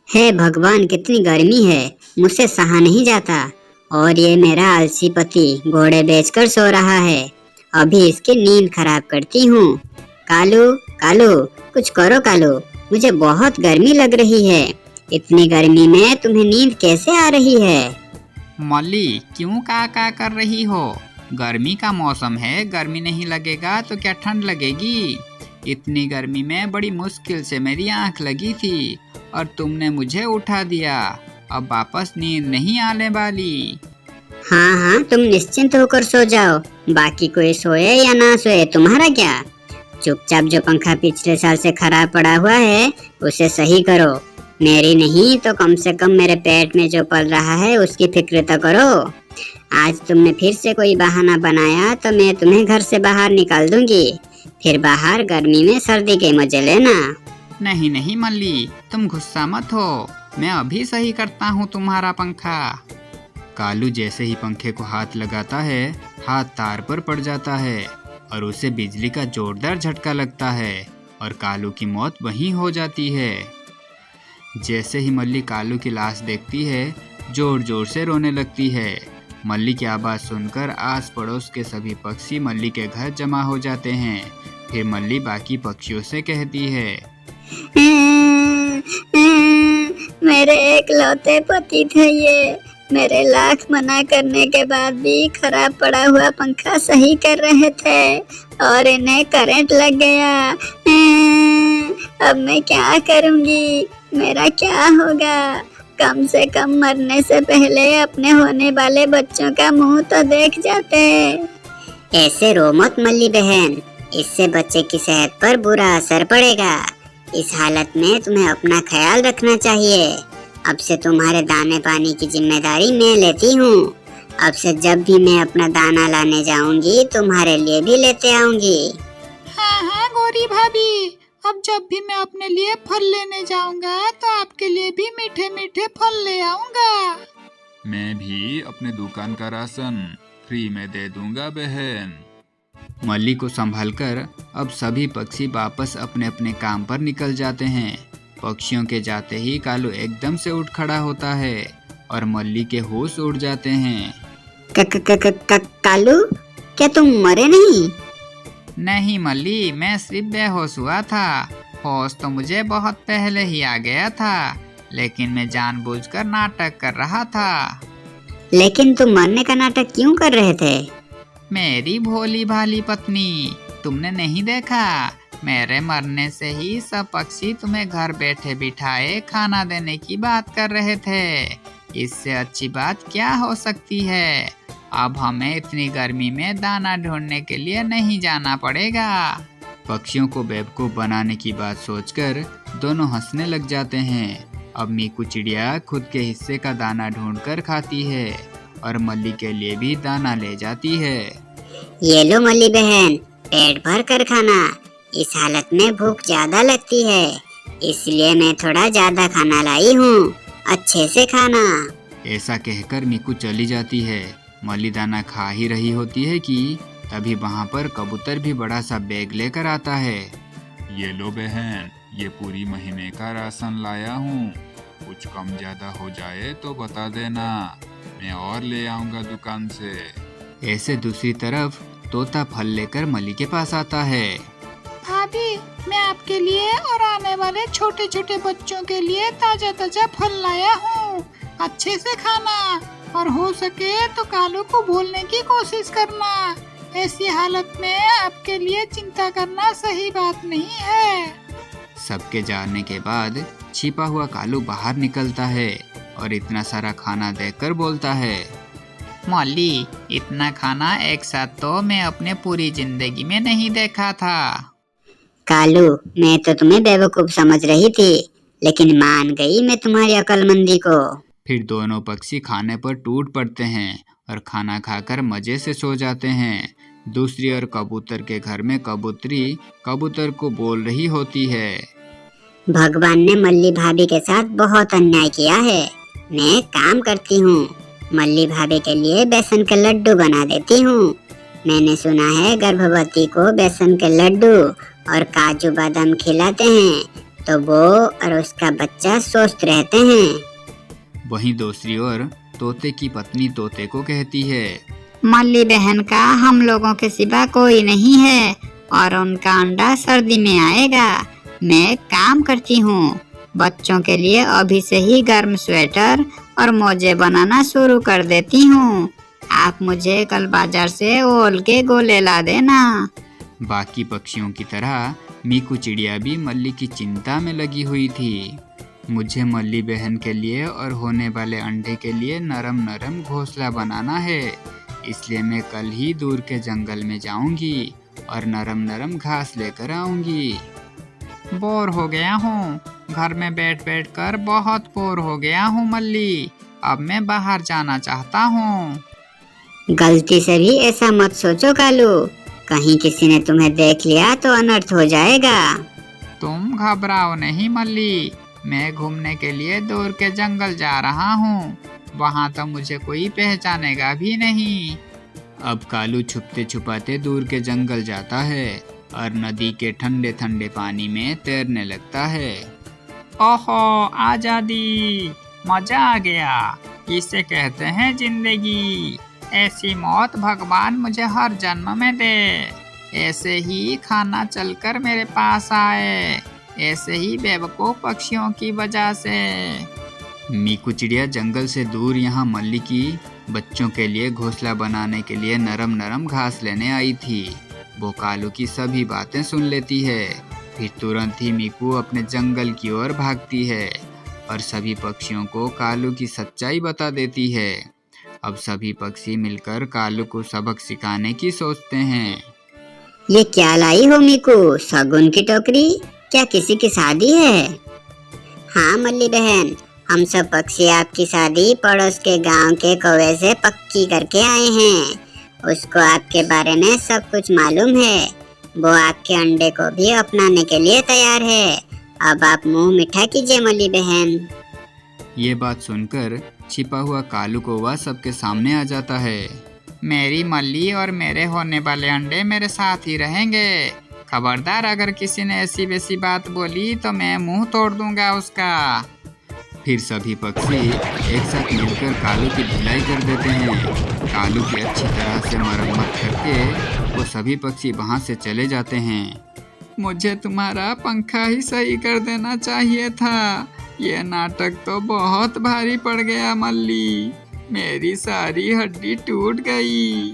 हे भगवान, कितनी गर्मी है, मुझसे सहा नहीं जाता। और ये मेरा आलसी पति घोड़े बेचकर सो रहा है। अभी इसकी नींद खराब करती हूँ। कालू, कालू, कुछ करो कालू, मुझे बहुत गर्मी लग रही है। इतनी गर्मी में तुम्हें नींद कैसे आ रही है? मल्ली, क्यों का कर रही हो? गर्मी का मौसम है, गर्मी नहीं लगेगा तो क्या ठंड लगेगी? इतनी गर्मी में बड़ी मुश्किल से मेरी आंख लगी थी और तुमने मुझे उठा दिया। अब वापस नींद नहीं आने वाली। हाँ हाँ, तुम निश्चिंत होकर सो जाओ। बाकी कोई सोए या ना सोए, तुम्हारा क्या। चुपचाप जो पंखा पिछले साल से खराब पड़ा हुआ है उसे सही करो। मेरी नहीं तो कम से कम मेरे पेट में जो पल रहा है उसकी फिक्र तो करो। आज तुमने फिर से कोई बहाना बनाया तो मैं तुम्हें घर से बाहर निकाल दूंगी। फिर बाहर गर्मी में सर्दी के मजे लेना। नहीं नहीं मल्ली, तुम गुस्सा मत हो, मैं अभी सही करता हूँ तुम्हारा पंखा। कालू जैसे ही पंखे को हाथ लगाता है, हाथ तार पर पड़ जाता है और उसे बिजली का जोरदार झटका लगता है और कालू की मौत वहीं हो जाती है। जैसे ही मल्ली कालू की लाश देखती है, जोर जोर से रोने लगती है। मल्ली की आवाज़ सुनकर आस पड़ोस के सभी पक्षी मल्ली के घर जमा हो जाते हैं। फिर मल्ली बाकी पक्षियों से कहती है, मेरे एकलौते पति थे ये। मेरे लाख मना करने के बाद भी खराब पड़ा हुआ पंखा सही कर रहे थे और इन्हें करंट लग गया। अब मैं क्या करूंगी, मेरा क्या होगा? कम से कम मरने से पहले अपने होने वाले बच्चों का मुंह तो देख जाते। ऐसे रो मत मल्ली बहन, इससे बच्चे की सेहत पर बुरा असर पड़ेगा। इस हालत में तुम्हें अपना ख्याल रखना चाहिए। अब से तुम्हारे दाने पानी की जिम्मेदारी मैं लेती हूँ। अब से जब भी मैं अपना दाना लाने जाऊंगी तुम्हारे लिए भी लेते आऊंगी। हाँ हाँ गौरी भाभी, अब जब भी मैं अपने लिए फल लेने जाऊंगा तो आपके लिए भी मीठे मीठे फल ले आऊंगा। मैं भी अपने दुकान का राशन फ्री में दे दूंगा बहन। मल्ली को संभालकर अब सभी पक्षी वापस अपने अपने काम पर निकल जाते हैं। पक्षियों के जाते ही कालू एकदम से उठ खड़ा होता है और मल्ली के होश उड़ जाते हैं। कालू, क्या तुम मरे नहीं? नहीं मल्ली, मैं सिर्फ बेहोश हुआ था। होश तो मुझे बहुत पहले ही आ गया था, लेकिन मैं जानबूझकर नाटक कर रहा था। लेकिन तुम मरने का नाटक क्यों कर रहे थे? मेरी भोली भाली पत्नी, तुमने नहीं देखा? मेरे मरने से ही सब पक्षी तुम्हें घर बैठे बिठाए खाना देने की बात कर रहे थे। इससे अच्छी बात क्या हो सकती है? अब हमें इतनी गर्मी में दाना ढूंढने के लिए नहीं जाना पड़ेगा। पक्षियों को बेवकूफ बनाने की बात सोचकर दोनों हंसने लग जाते हैं। अब मीकू चिड़िया खुद के हिस्से का दाना ढूंढकर खाती है और मल्ली के लिए भी दाना ले जाती है। ये लो मल्ली बहन, पेट भर कर खाना। इस हालत में भूख ज्यादा लगती है, इसलिए मैं थोड़ा ज्यादा खाना लाई हूँ। अच्छे से खाना। ऐसा कहकर मीकू चली जाती है। मल्ली दाना खा ही रही होती है कि तभी वहाँ पर कबूतर भी बड़ा सा बैग लेकर आता है। ये लो बहन, ये पूरी महीने का राशन लाया हूँ। कुछ कम ज्यादा हो जाए तो बता देना, मैं और ले आऊंगा दुकान से। ऐसे दूसरी तरफ तोता फल लेकर मल्ली के पास आता है। भाभी, मैं आपके लिए और आने वाले छोटे छोटे बच्चों के लिए ताजा ताजा फल लाया हूँ। अच्छे से खाना और हो सके तो कालू को भूलने की कोशिश करना। ऐसी हालत में आपके लिए चिंता करना सही बात नहीं है। सबके जाने के बाद छिपा हुआ कालू बाहर निकलता है और इतना सारा खाना देखकर बोलता है, मल्ली, इतना खाना एक साथ तो मैं अपने पूरी जिंदगी में नहीं देखा था। कालू, मैं तो तुम्हें बेवकूफ समझ रही थी, लेकिन मान गई मैं तुम्हारी अक्लमंदी को। फिर दोनों पक्षी खाने पर टूट पड़ते हैं और खाना खाकर मजे से सो जाते हैं। दूसरी ओर कबूतर के घर में कबूतरी कबूतर को बोल रही होती है, भगवान ने मल्ली भाभी के साथ बहुत अन्याय किया है। मैं एक काम करती हूँ, मल्ली भाभी के लिए बेसन के लड्डू बना देती हूँ। मैंने सुना है गर्भवती को बेसन के लड्डू और काजू बादाम खिलाते हैं तो वो और उसका बच्चा स्वस्थ रहते हैं। वहीं दूसरी ओर तोते की पत्नी तोते को कहती है, मल्ली बहन का हम लोगों के सिवा कोई नहीं है और उनका अंडा सर्दी में आएगा। मैं एक काम करती हूँ, बच्चों के लिए अभी से ही गर्म स्वेटर और मोजे बनाना शुरू कर देती हूँ। आप मुझे कल बाजार से ओल के गोले ला देना। बाकी पक्षियों की तरह मीकू चिड़िया भी मल्ली की चिंता में लगी हुई थी। मुझे मल्ली बहन के लिए और होने वाले अंडे के लिए नरम नरम घोंसला बनाना है, इसलिए मैं कल ही दूर के जंगल में जाऊंगी और नरम नरम घास लेकर आऊंगी। बोर हो गया हूँ, घर में बैठ बैठ कर बहुत बोर हो गया हूँ मल्ली। अब मैं बाहर जाना चाहता हूँ। गलती से भी ऐसा मत सोचो कालू, कहीं किसी ने तुम्हें देख लिया तो अनर्थ हो जाएगा। तुम घबराओ नहीं मल्ली, मैं घूमने के लिए दूर के जंगल जा रहा हूँ। वहाँ तो मुझे कोई पहचानेगा भी नहीं। अब कालू छुपते छुपाते दूर के जंगल जाता है और नदी के ठंडे ठंडे पानी में तैरने लगता है। ओहो आजादी, मजा आ गया, इसे कहते हैं जिंदगी। ऐसी मौत भगवान मुझे हर जन्म में दे। ऐसे ही खाना चलकर मेरे पास आए, ऐसे ही बेवकूफ पक्षियों की वजह से। मीकू चिड़िया जंगल से दूर यहाँ मल्ली की बच्चों के लिए घोंसला बनाने के लिए नरम नरम घास लेने आई थी। वो कालू की सभी बातें सुन लेती है। फिर तुरंत ही मीकू अपने जंगल की ओर भागती है और सभी पक्षियों को कालू की सच्चाई बता देती है। अब सभी पक्षी मिलकर कालू को सबक सिखाने की सोचते हैं। ये क्या लाई हो मीकू, शगुन की टोकरी? क्या किसी की शादी है? हाँ मल्ली बहन, हम सब पक्षी आपकी शादी पड़ोस के गांव के कौवे से पक्की करके आए हैं। उसको आपके बारे में सब कुछ मालूम है। वो आपके अंडे को भी अपनाने के लिए तैयार है। अब आप मुंह मीठा कीजिए मल्ली बहन। ये बात सुनकर छिपा हुआ कालू कौवा सबके सामने आ जाता है। मेरी मल्ली और मेरे होने वाले अंडे मेरे साथ ही रहेंगे। खबरदार, अगर किसी ने ऐसी वैसी बात बोली तो मैं मुंह तोड़ दूंगा उसका। फिर सभी पक्षी एक साथ मिलकर कालू की धुलाई कर देते हैं। कालू की अच्छी तरह से मरम्मत करके वो सभी पक्षी वहाँ से चले जाते हैं। मुझे तुम्हारा पंखा ही सही कर देना चाहिए था। ये नाटक तो बहुत भारी पड़ गया मल्ली, मेरी सारी हड्डी टूट गई।